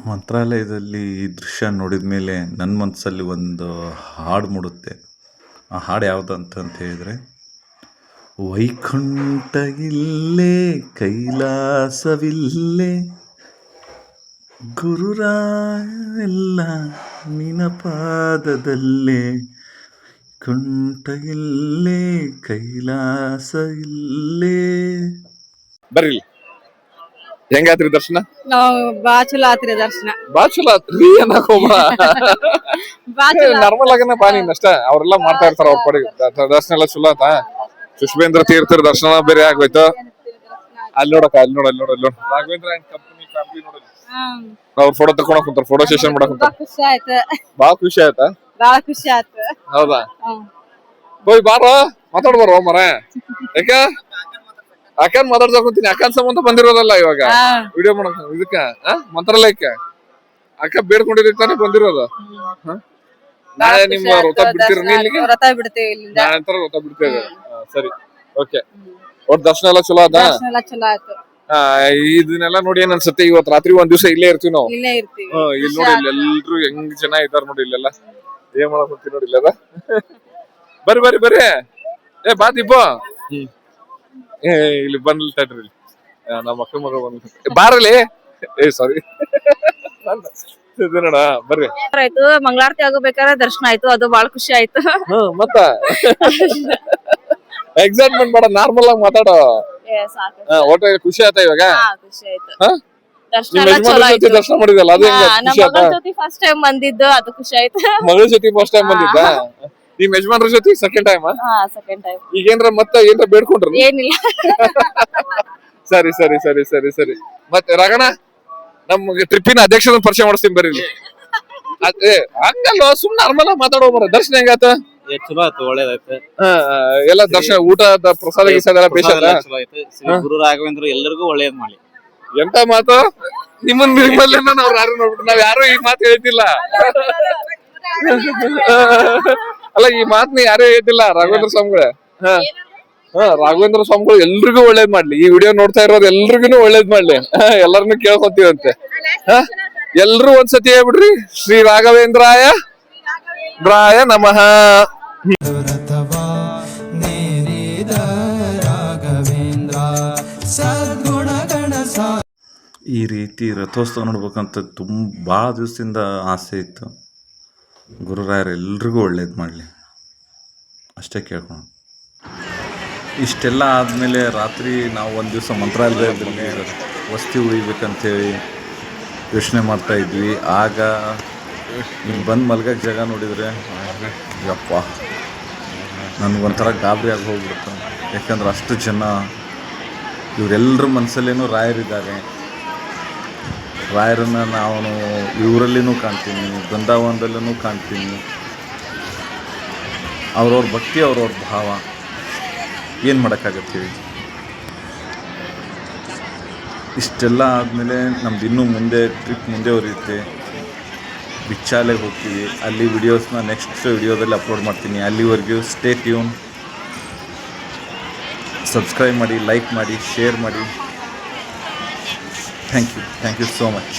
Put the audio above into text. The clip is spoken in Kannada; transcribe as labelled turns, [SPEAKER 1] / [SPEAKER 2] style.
[SPEAKER 1] ಮಂತ್ರಾಲಯದಲ್ಲಿ ಈ ದೃಶ್ಯ ನೋಡಿದ ಮೇಲೆ ನನ್ನ ಮನಸ್ಸಲ್ಲಿ ಒಂದು ಹಾಡು ಮೂಡುತ್ತೆ. ಆ ಹಾಡು ಯಾವುದು ಅಂತ ಹೇಳಿದರೆ, ವೈಕುಂಠ ಇಲ್ಲೇ ಕೈಲಾಸವಿಲ್ಲೇ ಗುರುರಾಯಲ್ಲ ನಿನ ಪಾದದಲ್ಲೇ, ಕುಂಠ ಇಲ್ಲೇ ಕೈಲಾಸ ಇಲ್ಲೇ.
[SPEAKER 2] ಬರ್ರಿ, ಹೆಂಗಾತ್ರಿ ದರ್ಶನ?
[SPEAKER 3] ನಾವು ಬಾ ಚಲೋ ಆತ್ರಿ ದರ್ಶನ.
[SPEAKER 2] ಬಾ ಚಲೋ ಆತ್ರಿ ನಾರ್ಮಲ್ ಆಗನ ಬಾ ನೀನ್ ಅಷ್ಟ. ಅವ್ರೆಲ್ಲ ಮಾಡ್ತಾ ಇರ್ತಾರ ಅವ್ರ ಪಡಿ. ದರ್ಶನ ಎಲ್ಲ ಚಲೋ ಆತ. ಸುಷ್ಬೇಂದ್ರ ತೀರ್ಥರ ದರ್ಶನ ಬೇರೆ ಆಗೋಯ್ತು. ಅಲ್ಲಿ ನೋಡಕ, ಅಲ್ಲಿ ನೋಡ ರಾಘವೇಂದ್ರ ಅಂಡ್ ಕಂಪನಿ ಫ್ಯಾಮಿಲಿ ನೋಡಲಿ. ಅವ್ರ ಫೋಟೋ ತಕೊಂಡ ಕುಂತಾರ, ಫೋಟೋ ಸೆಷನ್ ಮಾಡಕ್ ಕುಂತಾರ.
[SPEAKER 3] ಖುಷಿ ಆಯ್ತು,
[SPEAKER 2] ಬಾಳ ಖುಷಿ ಆಯ್ತಾ?
[SPEAKER 3] ಬಾಳ ಖುಷಿ ಆಯ್ತು.
[SPEAKER 2] ಹೌದಾ? ಹೋಯ್ ಬಾರೋ ಮಾತಾಡ್ಬಾರೋ ಮರ. ಯಾಕ ಅಕ್ಕನ್ ಮಾತಾಡ್ಸಕೊಂತೀನಿ. ಅಕ್ಕನ್ ಸಂಬಂಧ ಬಂದಿರೋದಲ್ಲ ಇವಾಗ ವಿಡಿಯೋ ಮಾಡಕ್ ಇದಕ್ಕ ಮಂತ್ರಾಲಯಕ್ಕೆ. ಅಕ್ಕ ಬೇಡ್ಕೊಂಡಿರ್ತಾನೆ ಬಂದಿರೋದು. ನಾಳೆ ನಿಮ್ಮ ವ್ರತ ಬಿಡ್ತೀರ?
[SPEAKER 3] ವ್ರತ ಬಿಡ್ತೇವೆ ಇಲ್ಲಿಂದ.
[SPEAKER 2] ನಂತರ ವ್ರತ ಬಿಡ್ತೇವೆ. ಸರಿ, ಓಕೆ. ಒಟ್ಟು ದರ್ಶನ ಎಲ್ಲ ಚಲೋ ಅದ?
[SPEAKER 3] ಎಲ್ಲ ಚಲೋ ಆಯ್ತು.
[SPEAKER 2] ಇದನ್ನೆಲ್ಲ ನೋಡಿ ಏನ್ ಅನ್ಸುತ್ತೆ? ಇವತ್ತು ರಾತ್ರಿ ಒಂದ್ ದಿವಸ ಇಲ್ಲೇ ಇರ್ತೀವಿ ನಾವು.
[SPEAKER 3] ಇಲ್ಲೇ ಇರ್ತೀವಿ.
[SPEAKER 2] ಇಲ್ಲಿ ನೋಡಿ, ಇಲ್ಲಿ ಎಲ್ರು ಹೆಂಗ್ ಜನ ಇದಾರ ನೋಡಿ. ಇಲ್ಲೆಲ್ಲ ಏನ್ ಮಾಡಕ್ ಹೋಗ್ತೀವಿ ನೋಡಿ. ಇಲ್ಲದ ಬರ್ರಿ ಬರ್ರಿ ಬರ್ರಿ. ಏ ಬಾ ದೀಪ. ಇಲ್ಲಿ ಬಂದ್ಲಿ ತಡ್ರಿ. ನಮ್ಮ ಅಕ್ಕ ಮಗ ಬಂದ್ ಬಾರಲಿ. ಸಾರಿ ನೋಡ ಬರ್ರಿ.
[SPEAKER 3] ಆಯ್ತು, ಮಂಗಳಾರತಿ ಆಗೋಬೇಕಾದ್ರೆ ದರ್ಶನ ಆಯ್ತು. ಅದು ಬಹಳ ಖುಷಿ ಆಯ್ತು.
[SPEAKER 2] ಮತ್ತ ಎಕ್ಸೈಟ್ಮೆಂಟ್ ಮಾಡ, ನಾರ್ಮಲ್ ಆಗಿ ಮಾತಾಡೋ. ಒಟ್ಟು ಖುಷಿ ಆಯ್ತಾ ಇವಾಗ?
[SPEAKER 3] ಖುಷಿ ಆಯ್ತು.
[SPEAKER 2] ದರ್ಶನ ಮಾಡಿದಲ್ಲ, ಅದು ಖುಷಿ ಆಯ್ತಾ?
[SPEAKER 3] ಫಸ್ಟ್ ಟೈಮ್ ಬಂದಿದ್ದು, ಅದು ಖುಷಿ ಆಯ್ತು.
[SPEAKER 2] ಮಗಳ ಜೊತೆ ಫಸ್ಟ್ ಟೈಮ್ ಬಂದಿದ್ದ? ನಿಮ್ ಯಜಮಾನ್ರ ಜೊತೆ ಸೆಕೆಂಡ್ ಟೈಮ್?
[SPEAKER 3] Second time.
[SPEAKER 2] ಈಗ ಏನ್ರ ಮತ್ತೆ ಏನ್ರ ಬೇಡ್ಕೊಂಡ್ರ?
[SPEAKER 3] ಏನಿಲ್ಲ.
[SPEAKER 2] ಸರಿ ಸರಿ ಸರಿ ಸರಿ ಸರಿ. ಮತ್ತೆ ರಾಗಣ, ನಮ್ಗೆ ಟ್ರಿಪ್ಪಿನ ಅಧ್ಯಕ್ಷರನ್ನ ಪರಿಚಯ ಮಾಡಿಸ್ತೀನಿ ಬರ್ರಿ. ಅದೇ ಹಂಗಲ್ವ, ಸುಮ್ ನಾರ್ಮಲ್ ಆಗಿ ಮಾತಾಡೋ ಬರ. ದರ್ಶನ ಹೆಂಗಾತ?
[SPEAKER 4] ಚಲೋ ಆಯ್ತು, ಒಳ್ಳೇದಾಯ್ತು.
[SPEAKER 2] ಎಲ್ಲ ದರ್ಶನ, ಊಟದ ಪ್ರಸಾದ ಗಿಸಾದ ಬೇಷ
[SPEAKER 4] ಚಲೋ ಆಯ್ತು. ಶ್ರೀ ಗುರು ರಾಘವೇಂದ್ರ ಎಲ್ಲರಿಗೂ ಒಳ್ಳೇದ್ ಮಾಡಿ.
[SPEAKER 2] ಎಂತ ಮಾತು ನಿಮ್ಮಲ್ಲಿ ನಾವ್ ಯಾರು ನೋಡ್ಬಿಟ್ಟು ನಾವ್ ಯಾರು ಈ ಮಾತು ಹೇಳ್ತಿಲ್ಲ. ಅಲ್ಲ, ಈ ಮಾತ್ನ ಯಾರು ಹೇಳ್ತಿಲ್ಲ. ರಾಘವೇಂದ್ರ ಸ್ವಾಮಿಗಳೇ, ರಾಘವೇಂದ್ರ ಸ್ವಾಮಿಗಳು ಎಲ್ರಿಗೂ ಒಳ್ಳೇದ್ ಮಾಡ್ಲಿ. ಈ ವಿಡಿಯೋ ನೋಡ್ತಾ ಇರೋದು ಎಲ್ರಿಗೂ ಒಳ್ಳೇದ್ ಮಾಡ್ಲಿ. ಎಲ್ಲರನ್ನು ಕೇಳ್ಕೊಂತೀವಂತೆ. ಎಲ್ರು ಒಂದ್ಸತಿ ಹೇಳ್ಬಿಡ್ರಿ, ಶ್ರೀ ರಾಘವೇಂದ್ರಾಯ ನಮಃ.
[SPEAKER 1] ಈ ರೀತಿ ರಥೋತ್ಸವ ನೋಡ್ಬೇಕಂತ ಭಾಳ ದಿವಸದಿಂದ ಆಸೆ ಇತ್ತು. ಗುರುರಾಯರು ಎಲ್ರಿಗೂ ಒಳ್ಳೇದು ಮಾಡಲಿ ಅಷ್ಟೇ ಕೇಳ್ಕೊಂಡು. ಇಷ್ಟೆಲ್ಲ ಆದಮೇಲೆ ರಾತ್ರಿ ನಾವು ಒಂದು ದಿವಸ ಮಂತ್ರಾಲಯದಲ್ಲಿ ವಸತಿ ಉಳಿಬೇಕಂತೇಳಿ ಯೋಚನೆ ಮಾಡ್ತಾಯಿದ್ವಿ. ಆಗ ಇಲ್ಲಿ ಬಂದು ಮಲ್ಗಕ್ಕೆ ಜಾಗ ನೋಡಿದರೆ ಯಪ್ಪ, ನನಗೊಂಥರ ಗಾಬರಿ ಆಗಿ ಹೋಗ್ಬಿಡ್ತು. ಯಾಕಂದ್ರೆ ಅಷ್ಟು ಜನ, ಇವರೆಲ್ಲರ ಮನಸ್ಸಲ್ಲೇನೂ ರಾಯರಿದ್ದಾರೆ. ರಾಯರನ್ನು ನಾನು ಇವರಲ್ಲಿನೂ ಕಾಣ್ತೀನಿ, ಬೃಂದಾವನದಲ್ಲೂ ಕಾಣ್ತೀನಿ. ಅವ್ರವ್ರ ಭಕ್ತಿ, ಅವ್ರವ್ರ ಭಾವ, ಏನು ಮಾಡೋಕ್ಕಾಗತ್ತೆ ಹೇಳಿ. ಇಷ್ಟೆಲ್ಲ ಆದಮೇಲೆ ನಮ್ದು ಇನ್ನೂ ಮುಂದೆ ಟ್ರಿಪ್ ಮುಂದೆ ಉರಿಯುತ್ತೆ. ಬಿಚ್ಚಾಲೆಗೆ ಹೋಗ್ತೀವಿ. ಅಲ್ಲಿ ವಿಡಿಯೋಸ್ನ ನೆಕ್ಸ್ಟ್ ವಿಡಿಯೋದಲ್ಲಿ ಅಪ್ಲೋಡ್ ಮಾಡ್ತೀನಿ. ಅಲ್ಲಿವರೆಗೂ ಸ್ಟೇ ಟ್ಯೂನ್. ಸಬ್ಸ್ಕ್ರೈಬ್ ಮಾಡಿ, ಲೈಕ್ ಮಾಡಿ, ಶೇರ್ ಮಾಡಿ. Thank you so much.